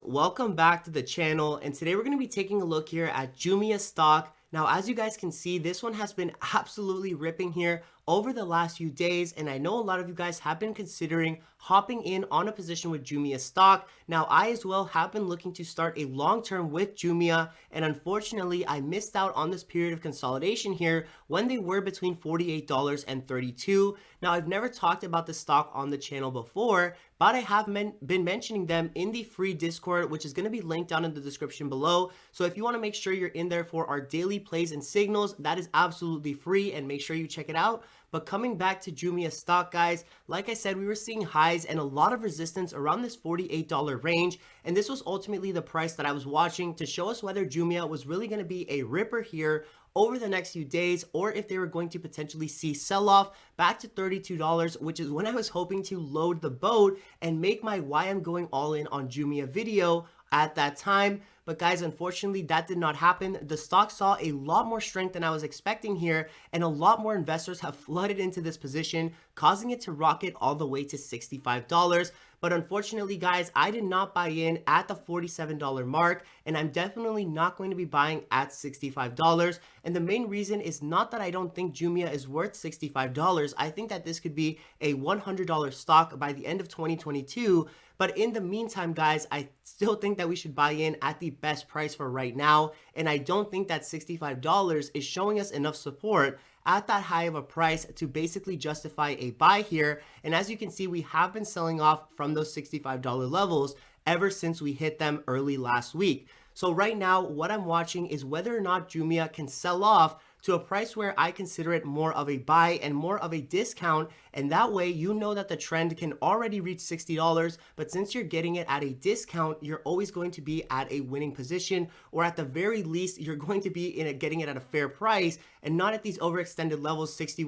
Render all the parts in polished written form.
welcome back to the channel, and today we're going to be taking a look here at JUMIA stock. Now, as you guys can see, this one has been absolutely ripping here over the last few days, and I know a lot of you guys have been considering hopping in on a position with JUMIA stock. Now, I as well have been looking to start a long-term with JUMIA, and unfortunately, I missed out on this period of consolidation here when they were between $48 and $32. Now, I've never talked about this stock on the channel before, but I have been mentioning them in the free Discord, which is going to be linked down in the description below. So if you want to make sure you're in there for our daily plays and signals, that is absolutely free, and make sure you check it out. But coming back to JUMIA stock, guys, like I said, we were seeing highs and a lot of resistance around this $48 range, and this was ultimately the price that I was watching to show us whether JUMIA was really going to be a ripper here over the next few days, or if they were going to potentially see sell-off back to $32, which is when I was hoping to load the boat and make my why I'm going all in on JUMIA video at that time. But guys, unfortunately, that did not happen. The stock saw a lot more strength than I was expecting here, and a lot more investors have flooded into this position, causing it to rocket all the way to $65. But unfortunately, guys, I did not buy in at the $47 mark, and I'm definitely not going to be buying at $65. And the main reason is not that I don't think JUMIA is worth $65. I think that this could be a $100 stock by the end of 2022. But in the meantime, guys, I still think that we should buy in at the best price for right now. And I don't think that $65 is showing us enough support at that high of a price to basically justify a buy here. And as you can see, we have been selling off from those $65 levels ever since we hit them early last week. So right now, what I'm watching is whether or not JUMIA can sell off to a price where I consider it more of a buy and more of a discount, and that way you know that the trend can already reach $60, but since you're getting it at a discount, you're always going to be at a winning position, or at the very least, you're going to be getting it at a fair price and not at these overextended levels, $61,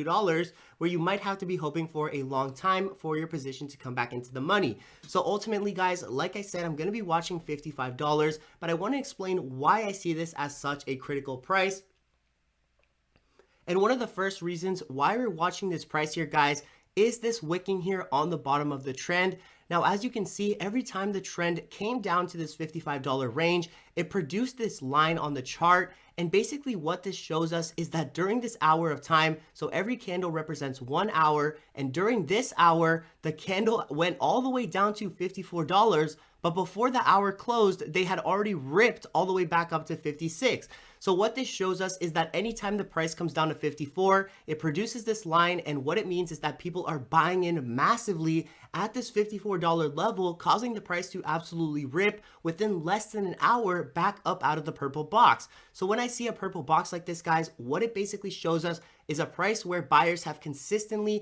$62, where you might have to be hoping for a long time for your position to come back into the money. So ultimately, guys, like I said, I'm going to be watching $55, but I want to explain why I see this as such a critical price. And one of the first reasons why we're watching this price here, guys, is this wicking here on the bottom of the trend. Now, as you can see, every time the trend came down to this $55 range, it produced this line on the chart. And basically what this shows us is that during this hour of time, so every candle represents 1 hour, and during this hour, the candle went all the way down to $54, but before the hour closed, they had already ripped all the way back up to 56. So what this shows us is that anytime the price comes down to 54, it produces this line, and what it means is that people are buying in massively at this $54 level, causing the price to absolutely rip within less than an hour back up out of the purple box. So when I see a purple box like this, guys, what it basically shows us is a price where buyers have consistently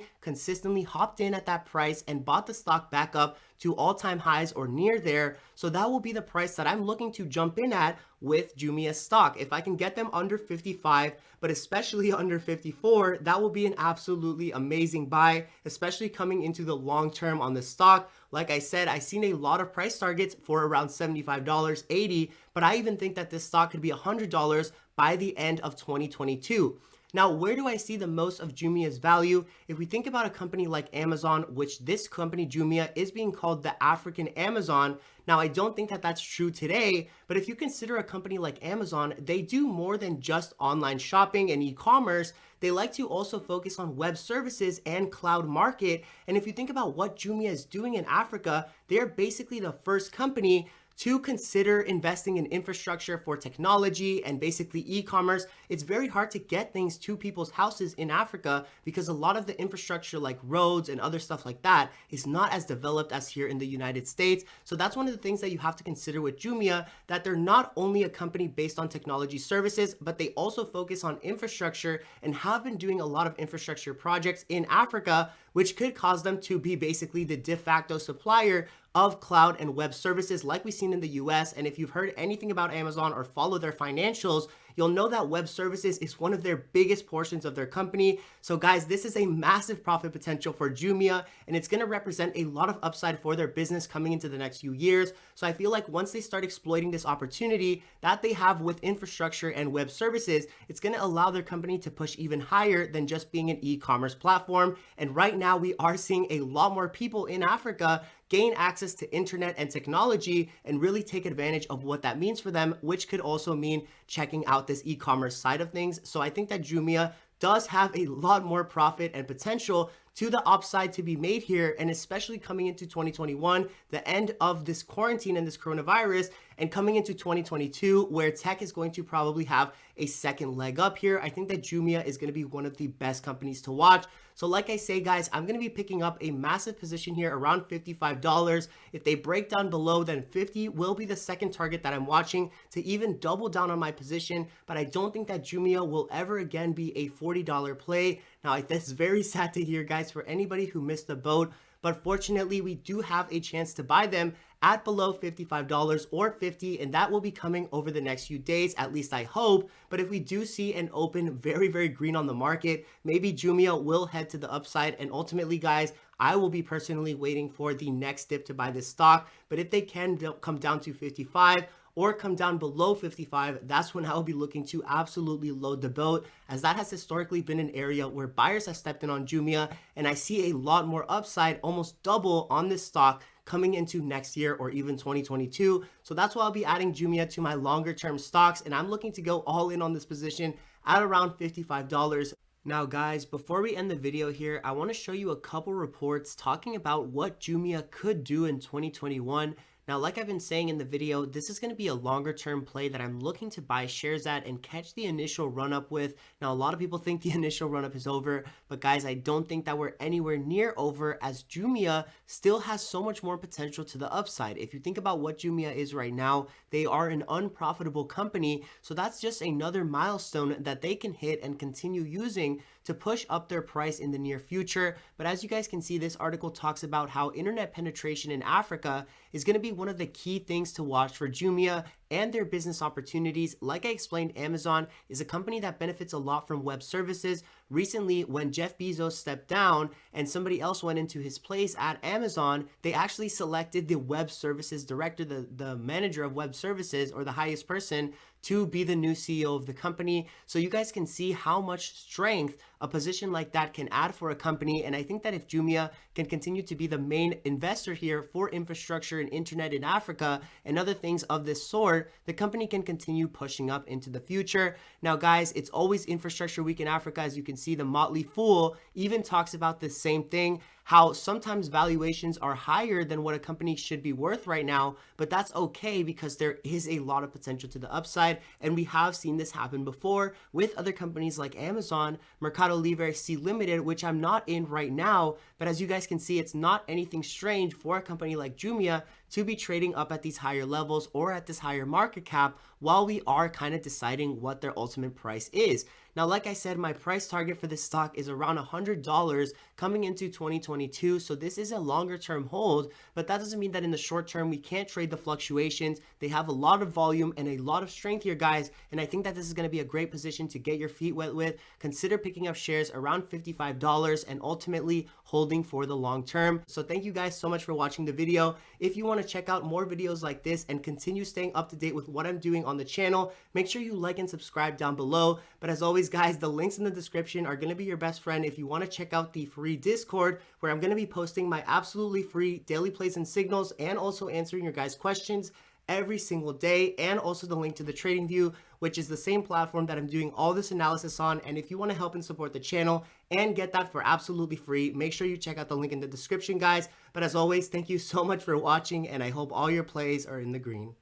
hopped in at that price and bought the stock back up to all-time highs or near there. So that will be the price that I'm looking to jump in at with JUMIA stock. If I can get them under 55, but especially under 54, that will be an absolutely amazing buy, especially coming into the long term on the stock. Like I said, I've seen a lot of price targets for around $75, $80, but I even think that this stock could be $100 by the end of 2022. Now, where do I see the most of JUMIA's value? If we think about a company like Amazon, which this company JUMIA is being called the African Amazon. Now, I don't think that that's true today, but if you consider a company like Amazon, they do more than just online shopping and e-commerce. They like to also focus on web services and cloud market. And if you think about what JUMIA is doing in Africa, they're basically the first company to consider investing in infrastructure for technology and basically e-commerce. It's very hard to get things to people's houses in Africa because a lot of the infrastructure like roads and other stuff like that is not as developed as here in the United States. So that's one of the things that you have to consider with JUMIA, that they're not only a company based on technology services, but they also focus on infrastructure and have been doing a lot of infrastructure projects in Africa, which could cause them to be basically the de facto supplier of cloud and web services like we've seen in the US. And if you've heard anything about Amazon or follow their financials, you'll know that web services is one of their biggest portions of their company. So guys, this is a massive profit potential for JUMIA, and it's going to represent a lot of upside for their business coming into the next few years. So I feel like once they start exploiting this opportunity that they have with infrastructure and web services, it's going to allow their company to push even higher than just being an e-commerce platform. And right now we are seeing a lot more people in Africa gain access to internet and technology and really take advantage of what that means for them, which could also mean checking out this e-commerce side of things. So I think that Jumia does have a lot more profit and potential to the upside to be made here, and especially coming into 2021, the end of this quarantine and this coronavirus, and coming into 2022, where tech is going to probably have a second leg up here. I think that Jumia is going to be one of the best companies to watch. So like I say, guys, I'm going to be picking up a massive position here around $55. If they break down below, then 50 will be the second target that I'm watching to even double down on my position. But I don't think that Jumia will ever again be a $40 play. Now, that's very sad to hear, guys, for anybody who missed the boat. But fortunately, we do have a chance to buy them at below $55 or 50, and that will be coming over the next few days, at least I hope. But if we do see an open very green on the market, maybe Jumia will head to the upside, and ultimately, guys, I will be personally waiting for the next dip to buy this stock. But if they can come down to 55 or come down below 55, that's when I'll be looking to absolutely load the boat, as that has historically been an area where buyers have stepped in on Jumia, and I see a lot more upside, almost double on this stock coming into next year or even 2022. So that's why I'll be adding Jumia to my longer term stocks, and I'm looking to go all in on this position at around $55. Now guys, before we end the video here, I want to show you a couple reports talking about what Jumia could do in 2021. Now, like I've been saying in the video, this is going to be a longer term play that I'm looking to buy shares at and catch the initial run up with. Now, a lot of people think the initial run up is over, but guys, I don't think that we're anywhere near over, as Jumia still has so much more potential to the upside. If you think about what Jumia is right now, they are an unprofitable company. So that's just another milestone that they can hit and continue using to push up their price in the near future. But as you guys can see, this article talks about how internet penetration in Africa is going to be one of the key things to watch for Jumia and their business opportunities. Like I explained, Amazon is a company that benefits a lot from web services. Recently, when Jeff Bezos stepped down and somebody else went into his place at Amazon, they actually selected the web services director, the manager of web services, or the highest person, to be the new CEO of the company. So you guys can see how much strength a position like that can add for a company. And I think that if Jumia can continue to be the main investor here for infrastructure and internet in Africa and other things of this sort, the company can continue pushing up into the future. Now guys, it's always infrastructure week in Africa. As you can see, the Motley Fool even talks about the same thing, how sometimes valuations are higher than what a company should be worth right now, but that's okay because there is a lot of potential to the upside, and we have seen this happen before with other companies like Amazon, Mercado Libre C Limited, which I'm not in right now, but as you guys can see, it's not anything strange for a company like Jumia to be trading up at these higher levels or at this higher market cap while we are kind of deciding what their ultimate price is. Now, like I said, my price target for this stock is around $100 coming into 2022. So this is a longer term hold, but that doesn't mean that in the short term we can't trade the fluctuations. They have a lot of volume and a lot of strength here, guys. And I think that this is going to be a great position to get your feet wet with. Consider picking up shares around $55 and ultimately holding for the long term. So thank you guys so much for watching the video. If you want to check out more videos like this and continue staying up to date with what I'm doing on the channel, make sure you like and subscribe down below. But as always, guys, the links in the description are going to be your best friend if you want to check out the free Discord, where I'm going to be posting my absolutely free daily plays and signals and also answering your guys' questions every single day, and also the link to the TradingView, which is the same platform that I'm doing all this analysis on. And if you want to help and support the channel and get that for absolutely free, make sure you check out the link in the description, guys. But as always, thank you so much for watching, and I hope all your plays are in the green.